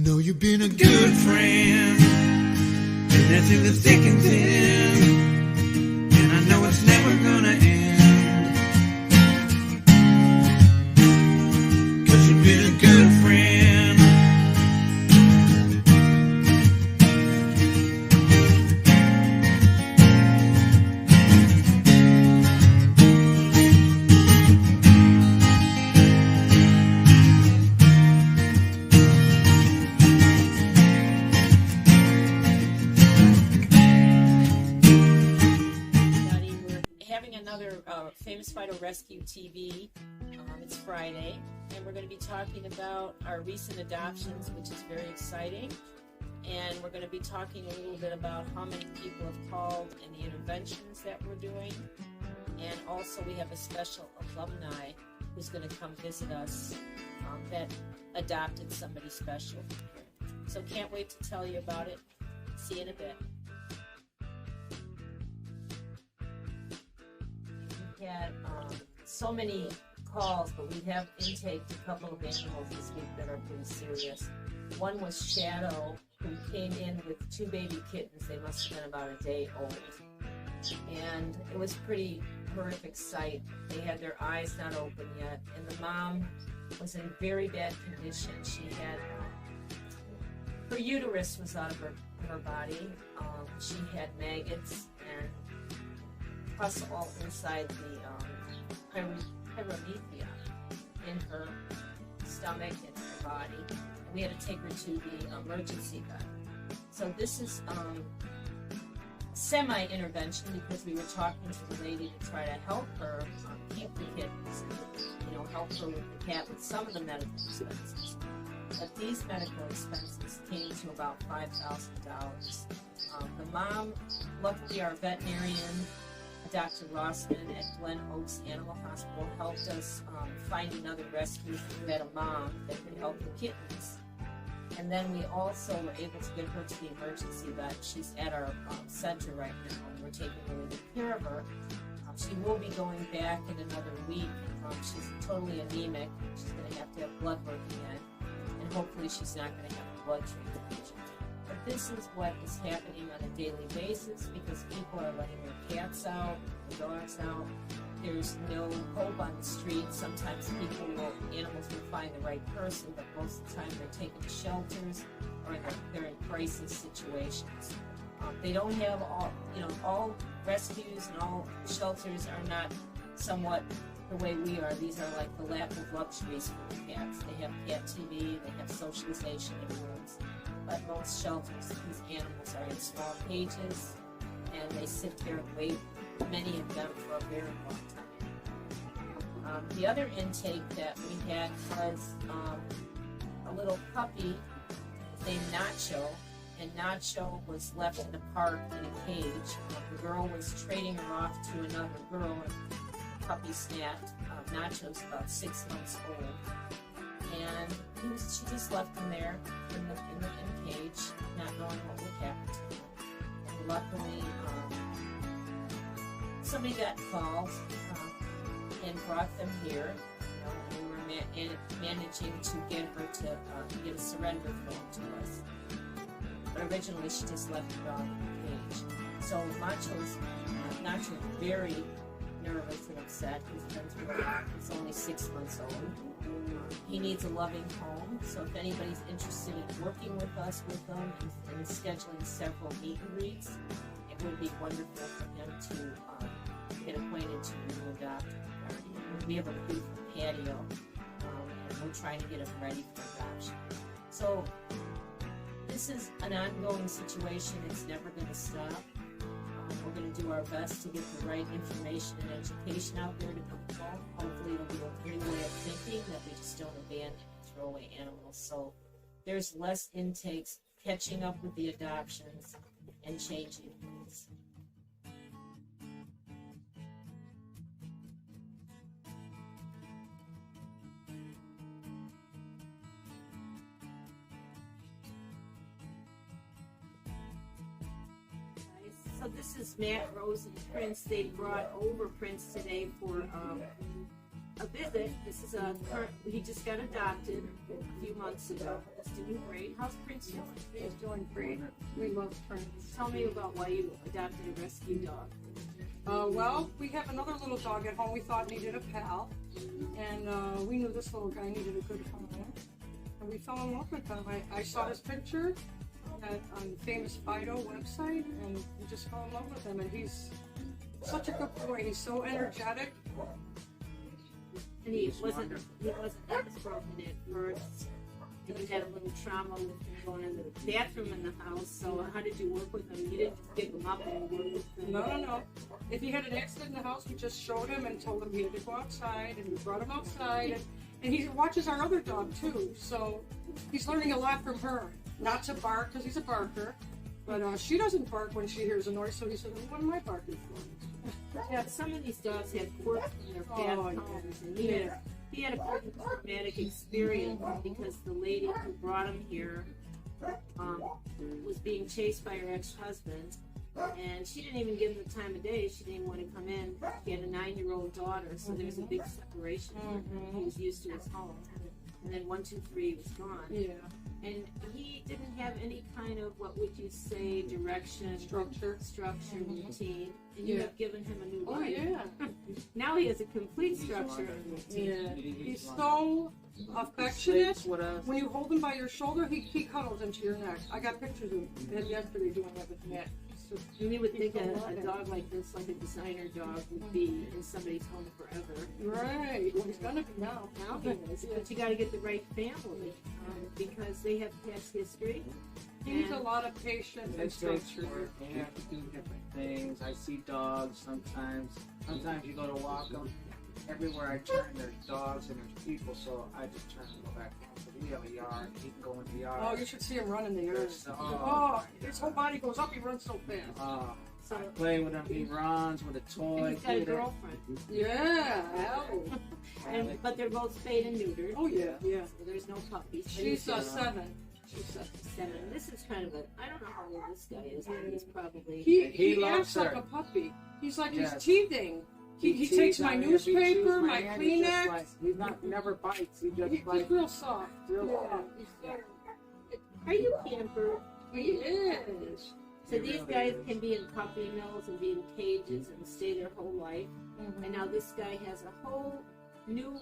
Know you've been a good friend, and that's in the thick and thin, and I know it's never gonna end, 'cause you've been a good friend. Famous Fido Rescue TV. It's Friday, and we're going to be talking about our recent adoptions, which is very exciting. And we're going to be talking a little bit about how many people have called and the interventions that we're doing. And also we have a special alumni who's going to come visit us that adopted somebody special. So can't wait to tell you about it. See you in a bit. Had so many calls, but we have intaked a couple of animals this week that are pretty serious. One was Shadow, who came in with 2 baby kittens. They must have been about a day old, and it was a pretty horrific sight. They had their eyes not open yet, and the mom was in very bad condition. She had her uterus was out of her body. She had maggots and pus all inside the pyromethea in her stomach and her body, and we had to take her to the emergency vet. So this is semi-intervention because we were talking to the lady to try to help her keep the kittens and help her with the cat with some of the medical expenses. But these medical expenses came to about $5,000. The mom, luckily our veterinarian, Dr. Rossman at Glen Oaks Animal Hospital, helped us find another rescue who had a mom that could help the kittens. And then we also were able to get her to the emergency vet. She's at our center right now, and we're taking really good care of her. She will be going back in another week. She's totally anemic. She's going to have blood work again, and hopefully she's not going to have a blood transfusion. But this is what is happening on a daily basis because people are letting their cats out, their dogs out. There's no hope on the street. Sometimes animals will find the right person, but most of the time they're taken to shelters or they're in crisis situations. They don't have all rescues and all shelters are not somewhat the way we are. These are like the lap of luxuries for the cats. They have cat TV, they have socialization in rooms. But most shelters, these animals are in small cages, and they sit there and wait, many of them, for a very long time. The other intake that we had was a little puppy named Nacho, and Nacho was left in the park in a cage. The girl was trading her off to another girl, and the puppy snapped. Nacho's about 6 months old, and she just left him there in the cage, not knowing what would happen to him. And luckily, somebody got called and brought them here. And we were managing to get her to get a surrender form to us. But originally, she just left the dog in the cage. So Nacho's very nervous and upset. He's only 6 months old. He needs a loving home, so if anybody's interested in working with us with them and scheduling several meet and greets, it would be wonderful for him to get acquainted to the new adopted guardian. We have a beautiful patio, and we're trying to get him ready for adoption. So this is an ongoing situation. It's never going to stop. We're going to do our best to get the right information and education out there to people. Hopefully it'll be a new way of thinking that we just don't abandon and throw away animals. So there's less intakes, catching up with the adoptions, and changing things. So this is Matt, Rose, and Prince. They brought over Prince today for a visit. This is he just got adopted a few months ago. This doing great. How's Prince doing? He's doing great. We love Prince. Tell me about why you adopted a rescue dog. Well, we have another little dog at home we thought needed a pal. And we knew this little guy needed a good home. And we fell in love with him. I saw his picture on the famous Fido website, and we just fell in love with him. And he's such a good boy. He's so energetic. And he wasn't broken at first. And you had a little trauma with him going in the bathroom in the house. So how did you work with him? You didn't just pick him up and work with him? No. If he had an accident in the house, we just showed him and told him he had to go outside, and we brought him outside. And he watches our other dog too, so he's learning a lot from her. Not to bark, because he's a barker, but she doesn't bark when she hears a noise, so he said, well, what am I barking for? Yeah, some of these dogs have quirks in their past homes, and he had a pretty traumatic experience because the lady who brought him here was being chased by her ex-husband, and she didn't even give him the time of day. She didn't want to come in. She had a 9-year-old daughter, so there was a big separation. He was used to his home, and then 1, 2, 3 was gone. Yeah. And he didn't have any kind of, what would you say, direction, structure, routine. And you have given him a new life. Oh, yeah. Now he has a complete structure and routine. Yeah. He's so affectionate. When you hold him by your shoulder, he cuddles into your neck. I got pictures of him yesterday doing that with me. And you would think a dog like this, like a designer dog, would be in somebody's home forever. Right. Well, he's gonna be now. Now he is. But you got to get the right family because they have past history. He needs a lot of patience and structure. You have to do different things. I see dogs sometimes. Sometimes you go to walk them. Everywhere I turn, there's dogs and there's people, so I just turn and go back home. So we have a yard. He can go in the yard. Oh, you should see him run in the yard. His whole body goes up. He runs so fast. I play with him. He runs with a toy. He's got a girlfriend. Yeah. But they're both spayed and neutered. Oh, yeah. So there's no puppies. She's 7. She's 7. This is kind of I don't know how old this guy is, but he's probably... He acts like a puppy. He's like, he's teething. He takes my newspaper, my Kleenex. He never bites. He just He's real soft. Are you pampered? He is. So these guys can be in puppy mills and be in cages and stay their whole life. And now this guy has a whole new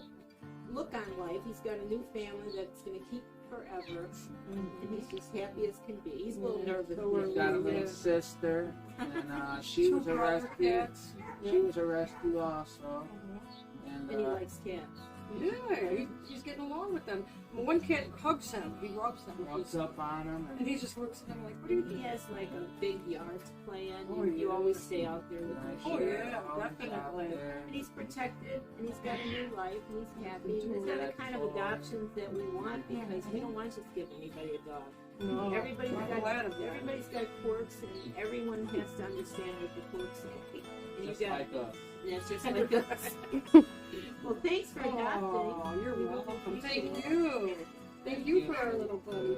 look on life. He's got a new family that's going to keep forever. And he's just happy as can be. He's a little nervous. He's got a little sister. And she was a rescue. She was a rescue also. And he likes cats. Yeah, he's getting along with them. One cat hugs him. He rubs them. Rubs up on him. And he just looks at them like, what are you doing? He has like a big yard to play in. You always stay out there with him. Oh, yeah, definitely. And he's protected, and he's got a new life, and he's happy. And these are the kind of adoptions that we want because we don't want to just give anybody a dog. No, everybody's got quirks, and everyone has to understand what the quirks are. Just like us. Yeah, just like us. Well, thanks for adopting. Oh, you're welcome. Thank you. Thank you for our little buddy.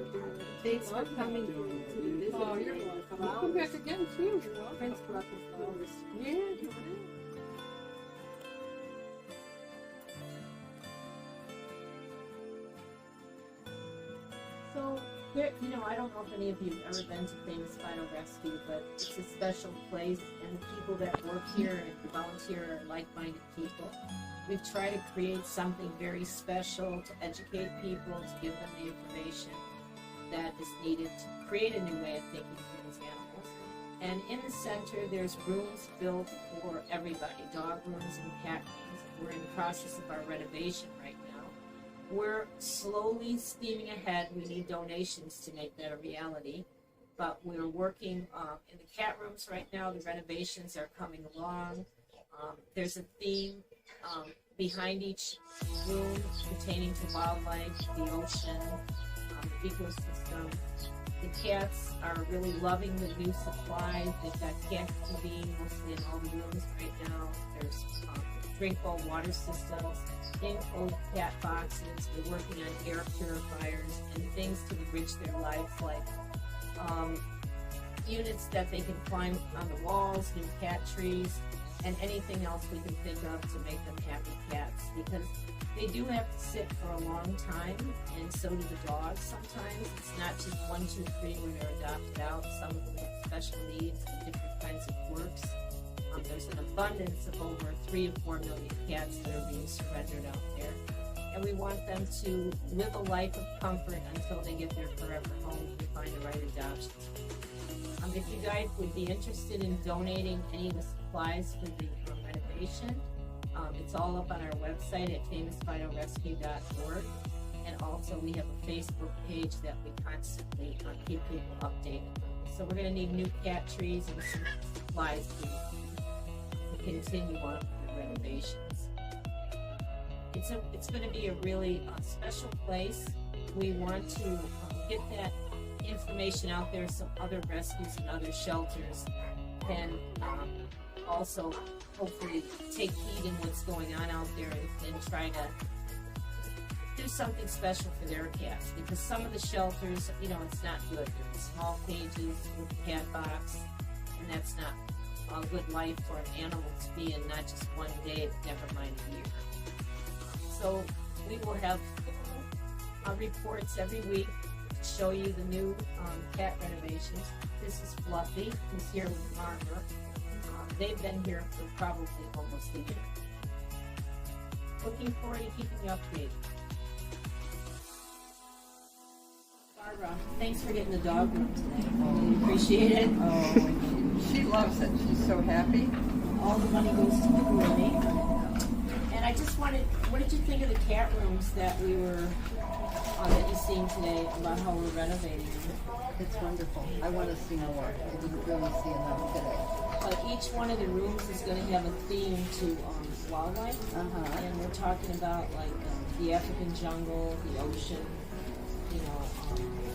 Thanks for coming to visit. Oh, you're welcome. I'll come back again, too. You're welcome. Prince brought the flowers. Yeah, come on in. So, I don't know if any of you have ever been to Famous Fido Rescue, but it's a special place, and the people that work here and volunteer are like-minded people. We've tried to create something very special to educate people, to give them the information that is needed to create a new way of thinking for these animals. And in the center, there's rooms built for everybody, dog rooms and cat rooms. We're in the process of our renovation right now. We're slowly steaming ahead. We need donations to make that a reality. But we're working in the cat rooms right now. The renovations are coming along. There's a theme behind each room pertaining to wildlife, the ocean, the ecosystem. The cats are really loving the new supplies. They've got cat TV mostly in all the rooms right now. There's drink bowl water systems, enclosed cat boxes. We're working on air purifiers and things to enrich their lives, like units that they can climb on the walls, new cat trees, and anything else we can think of to make them happy cats, because they do have to sit for a long time, and so do the dogs sometimes. It's not just 1, 2, 3 when they're adopted out. Some of them have special needs and different kinds of quirks. There's an abundance of over 3 to 4 million cats that are being surrendered out there. And we want them to live a life of comfort until they get their forever home and find the right adoption. If you guys would be interested in donating any of the supplies for the renovation, it's all up on our website at famousfidorescue.org. And also we have a Facebook page that we constantly keep people updated. So we're going to need new cat trees and some supplies to continue on with the renovations. It's going to be a really special place. We want to get that information out there so other rescues and other shelters can also hopefully take heed in what's going on out there and try to do something special for their cats, because some of the shelters, you know, it's not good. They're small cages with a cat box, and that's not a good life for an animal to be in, not just one day, never mind a year. So we will have reports every week to show you the new cat renovations. This is Fluffy, who's here with Margaret. They've been here for probably almost a year. Looking forward to keeping you updated. Barbara, thanks for getting the dog room today. We appreciate it. Oh, she loves it. She's so happy. All the money goes to the grooming. And I just wanted, what did you think of the cat rooms that we were, that you've seen today about how we're renovating them? It's wonderful. I want to see more. I didn't really see enough today. But each one of the rooms is going to have a theme to wildlife. And we're talking about like the African jungle, the ocean, you know,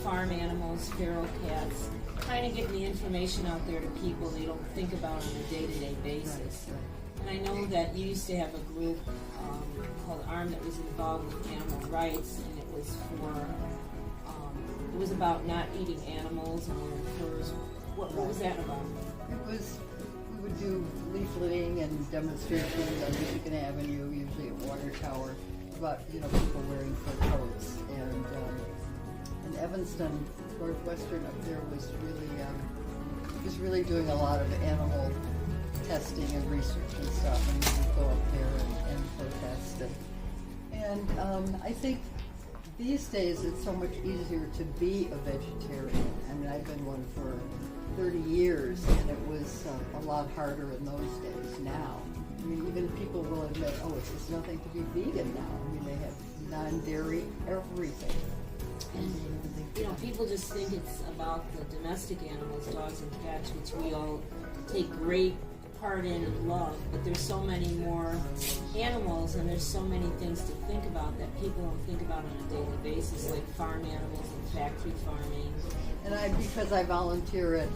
farm animals, feral cats, kind of getting the information out there to people they don't think about on a day-to-day basis. And I know that you used to have a group called ARM that was involved with animal rights, and it was for, it was about not eating animals and wearing furs. What was that about? It was, we would do leafleting and demonstrations on Michigan Avenue, usually at Water Tower, about, you know, people wearing fur coats. And in Evanston, Northwestern up there was really doing a lot of animal testing and research and stuff, and we would go up there and protest. And I think these days it's so much easier to be a vegetarian. I mean, I've been one for 30 years, and it was a lot harder in those days. Now, I mean, even people will admit, oh, it's nothing to be vegan now. I mean, they have non-dairy everything. And, you know, people just think it's about the domestic animals, dogs and cats, which we all take great part in and love, but there's so many more animals and there's so many things to think about that people don't think about on a daily basis, like farm animals and factory farming. And because I volunteer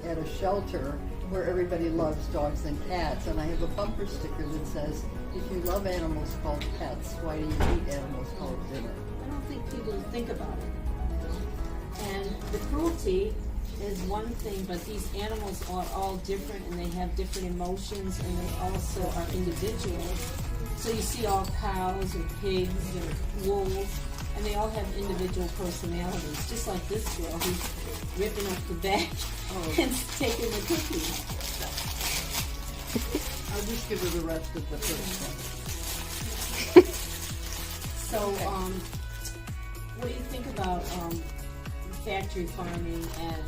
at a shelter where everybody loves dogs and cats, and I have a bumper sticker that says, if you love animals called pets, why do you eat animals called dinner? I don't think people think about it. And the cruelty is one thing, but these animals are all different and they have different emotions, and they also are individuals. So you see all cows or pigs or wolves, and they all have individual personalities, just like this girl who's ripping up the back and taking the cookies. I'll just give her the rest of the first one. So, what do you think about factory farming and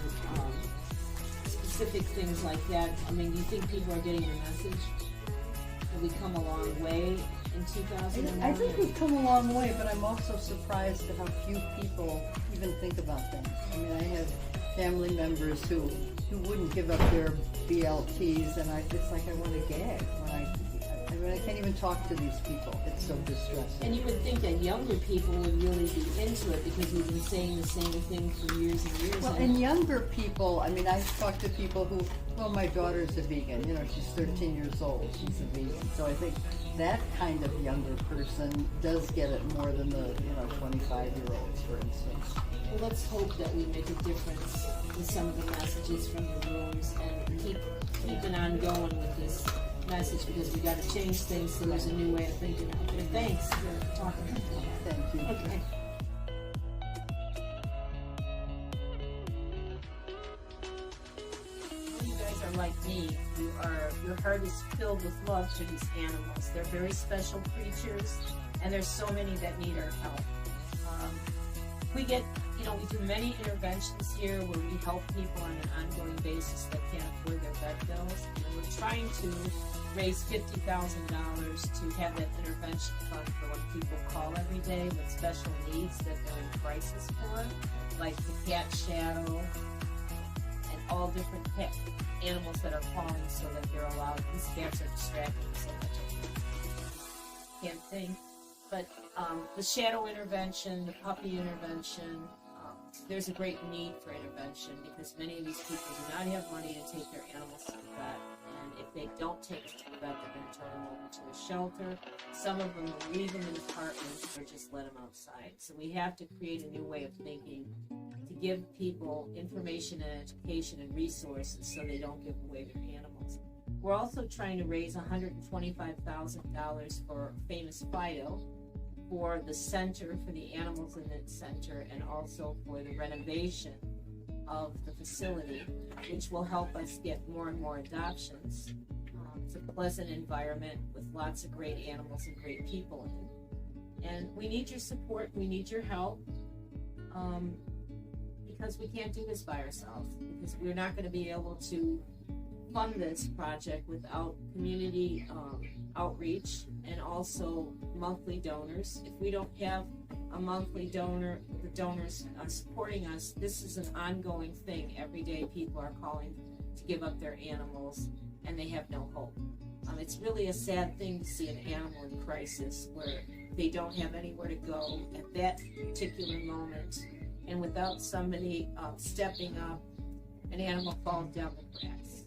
specific things like that? I mean, do you think people are getting the message? Have we come a long way in 2001? I think we've come a long way, but I'm also surprised at how few people even think about things. I mean, I have family members who wouldn't give up their BLTs, and it's like I want to gag when I can't even talk to these people. It's so distressing. And you would think that younger people would really be into it because we've been saying the same thing for years and years. Well, and younger people, I mean, I've talked to people who, well, my daughter's a vegan. You know, she's 13 years old. She's a vegan. So I think that kind of younger person does get it more than the, 25-year-olds, for instance. Well, let's hope that we make a difference with some of the messages from the rooms and keep on going with this message because we got to change things so there's a new way of thinking out there. Thanks for talking to me. Thank you. Okay. You guys are like me. Your heart is filled with love for these animals. They're very special creatures, and there's so many that need our help. We do many interventions here where we help people on an ongoing basis that can't afford their vet bills. And we're trying to raise $50,000 to have that intervention fund for when people call every day with special needs that they're in crisis for, like the cat shadow and all different pet animals that are calling so that they're allowed. These cats are distracting so much. I can't think. But the shadow intervention, the puppy intervention, there's a great need for intervention because many of these people do not have money to take their animals to the vet. And if they don't take them to the vet, they're going to turn them over to a shelter. Some of them will leave them in apartments or just let them outside. So we have to create a new way of thinking to give people information and education and resources so they don't give away their animals. We're also trying to raise $125,000 for famous Fido, for the center, for the animals in the center, and also for the renovation of the facility, which will help us get more and more adoptions. It's a pleasant environment with lots of great animals and great people in it. And we need your support, we need your help, because we can't do this by ourselves, because we're not going to be able to fund this project without community outreach and also monthly donors. If we don't have a monthly donor, the donors supporting us, this is an ongoing thing. Every day people are calling to give up their animals and they have no hope. It's really a sad thing to see an animal in crisis where they don't have anywhere to go at that particular moment, and without somebody stepping up, an animal falls down the cracks.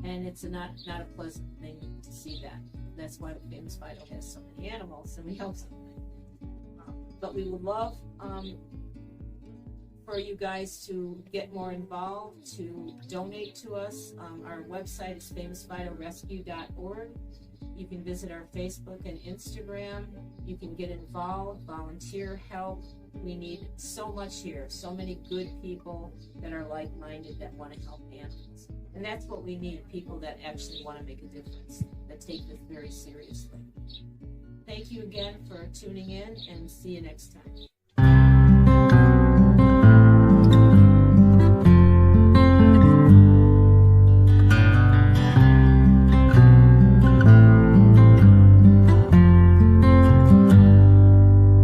And it's not a pleasant thing to see that. That's why the famous Fido has so many animals, and we help them. But we would love for you guys to get more involved, to donate to us. Our website is famousfidorescue.org. You can visit our Facebook and Instagram. You can get involved, volunteer, help. We need so much here, so many good people that are like-minded that want to help animals. And that's what we need, people that actually want to make a difference, that take this very seriously. Thank you again for tuning in, and see you next time.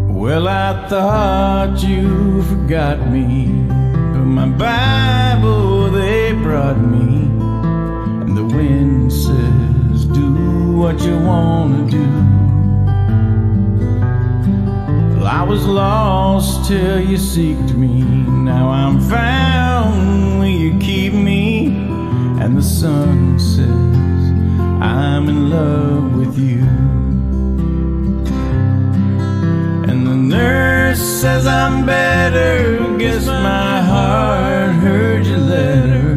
Well, I thought you forgot me, but my Bible they brought me, and the wind says, do what you want to do. Well, I was lost till you seeked me, now I'm found, will you keep me? And the sun says, I'm in love with you. And the nurse says I'm better, guess my heart heard your letter.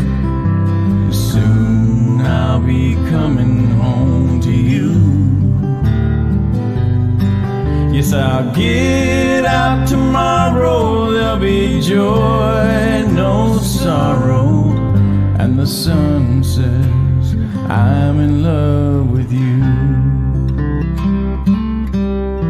Soon I'll be coming home to you. Yes, I'll get out tomorrow, there'll be joy, no sorrow. And the sun says I'm in love with you.